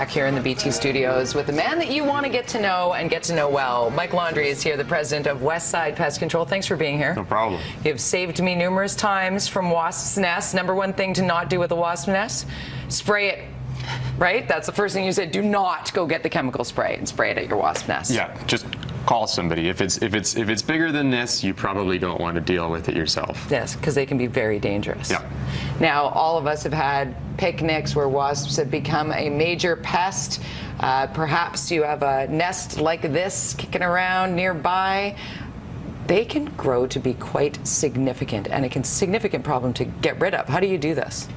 back here in the BT studios with the man that you want to get to know and get to know well. Mike Londry is here, the president of Westside Pest Control. Thanks for being here. No problem. You've saved me numerous times from wasps' nests. Number one thing to not do with a wasp nest, spray it. Right? That's the first thing you said. Do not go get the chemical spray and spray it at your wasp nest. Yeah, just call somebody. If it's bigger than this, you probably don't want to deal with it yourself. Yes, because they can be very dangerous. Yeah. Now, all of us have had picnics where wasps have become a major pest. Perhaps you have a nest like this kicking around nearby. They can grow to be quite significant, and a significant problem to get rid of. How do you do this?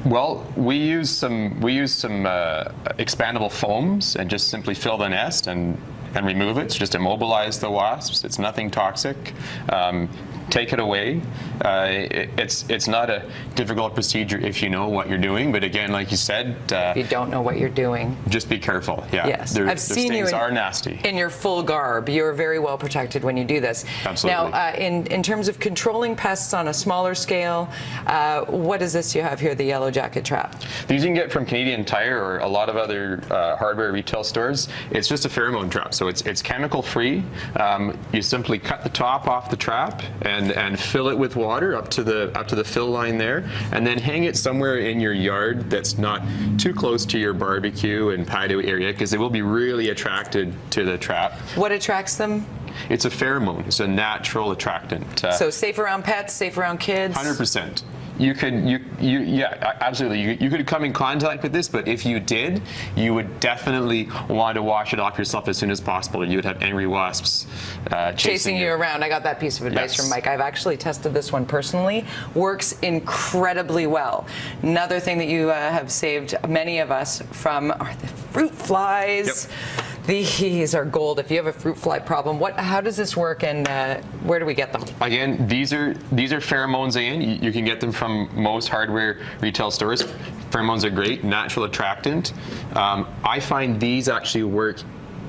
Well, we use some expandable foams and just simply fill the nest and remove it. So just immobilize the wasps. It's nothing toxic. Take it away. It's not a difficult procedure if you know what you're doing, but again, like you said, if you don't know what you're doing, just be careful. Yeah, yes, I've seen you are nasty. In your full garb. You're very well protected when you do this. Absolutely. Now, in terms of controlling pests on a smaller scale, what is this you have here? The yellow jacket trap. These you can get from Canadian Tire or a lot of other hardware retail stores. It's just a pheromone trap, so it's chemical free. You simply cut the top off the trap and fill it with water up to the fill line there, and then hang it somewhere in your yard that's not too close to your barbecue and patio area, because they will be really attracted to the trap. What attracts them? It's a pheromone. It's a natural attractant. So safe around pets, safe around kids? 100%. Yeah, absolutely. You could come in contact with this, but if you did, you would definitely want to wash it off yourself as soon as possible, or you would have angry wasps chasing you around. I got that piece of advice from Mike. I've actually tested this one personally. Works incredibly well. Another thing that you have saved many of us from are the fruit flies. Yep. These are gold. If you have a fruit fly problem, how does this work, and where do we get them? Again, these are pheromones. Again, you can get them from most hardware retail stores. Pheromones are great, natural attractant. I find these actually work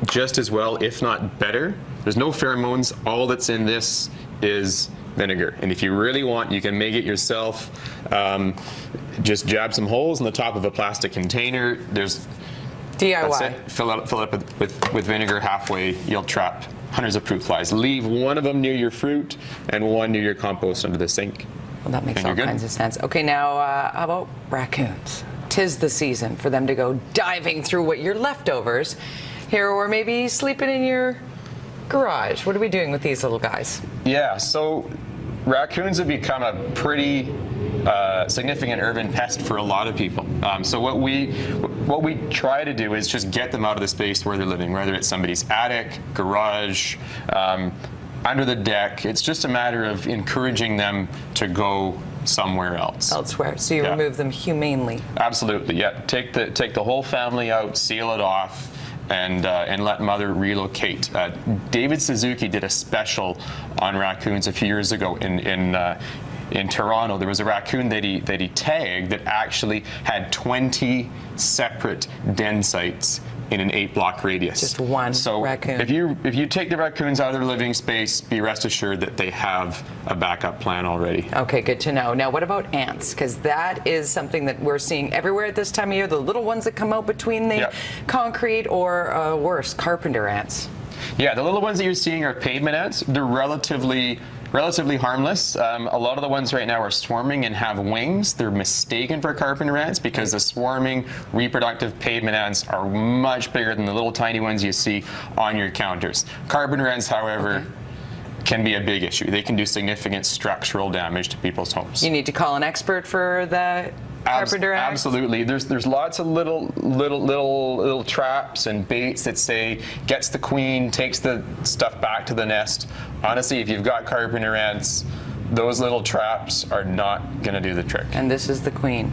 just as well, if not better. There's no pheromones. All that's in this is vinegar, and if you really want, you can make it yourself. Just jab some holes in the top of a plastic container. There's DIY. That's it. Fill it up with vinegar halfway. You'll trap hundreds of fruit flies. Leave one of them near your fruit and one near your compost under the sink. Well, that makes all kinds of sense. Okay, now how about raccoons? 'Tis the season for them to go diving through what your leftovers here, or maybe sleeping in your garage. What are we doing with these little guys? Yeah, so raccoons have become a pretty significant urban pest for a lot of people. So what we try to do is just get them out of the space where they're living, whether it's somebody's attic, garage, under the deck. It's just a matter of encouraging them to go somewhere else. Elsewhere. So you remove them humanely. Absolutely. Yeah. Take the whole family out, seal it off, and let mother relocate. David Suzuki did a special on raccoons a few years ago in Toronto. There was a raccoon that he tagged that actually had 20 separate den sites in an 8-block radius. Just one raccoon. If you take the raccoons out of their living space, be rest assured that they have a backup plan already. Okay, good to know. Now, what about ants? Because that is something that we're seeing everywhere at this time of year. The little ones that come out between the concrete, or worse, carpenter ants. Yeah, the little ones that you're seeing are pavement ants. They're relatively harmless. A lot of the ones right now are swarming and have wings. They're mistaken for carpenter ants because the swarming reproductive pavement ants are much bigger than the little tiny ones you see on your counters. Carpenter ants, however, can be a big issue. They can do significant structural damage to people's homes. You need to call an expert for the carpenter ants? Absolutely. There's lots of little traps and baits that say gets the queen, takes the stuff back to the nest. Honestly, if you've got carpenter ants, those little traps are not going to do the trick. And this is the queen.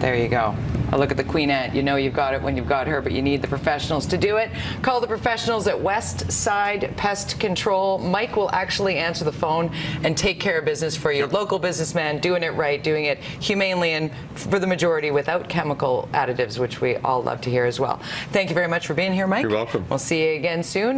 There you go. A look at the queen ant. You know you've got it when you've got her, but you need the professionals to do it. Call the professionals at Westside Pest Control. Mike will actually answer the phone and take care of business for you. Yep. Local businessman, doing it right, doing it humanely, and for the majority without chemical additives, which we all love to hear as well. Thank you very much for being here, Mike. You're welcome. We'll see you again soon.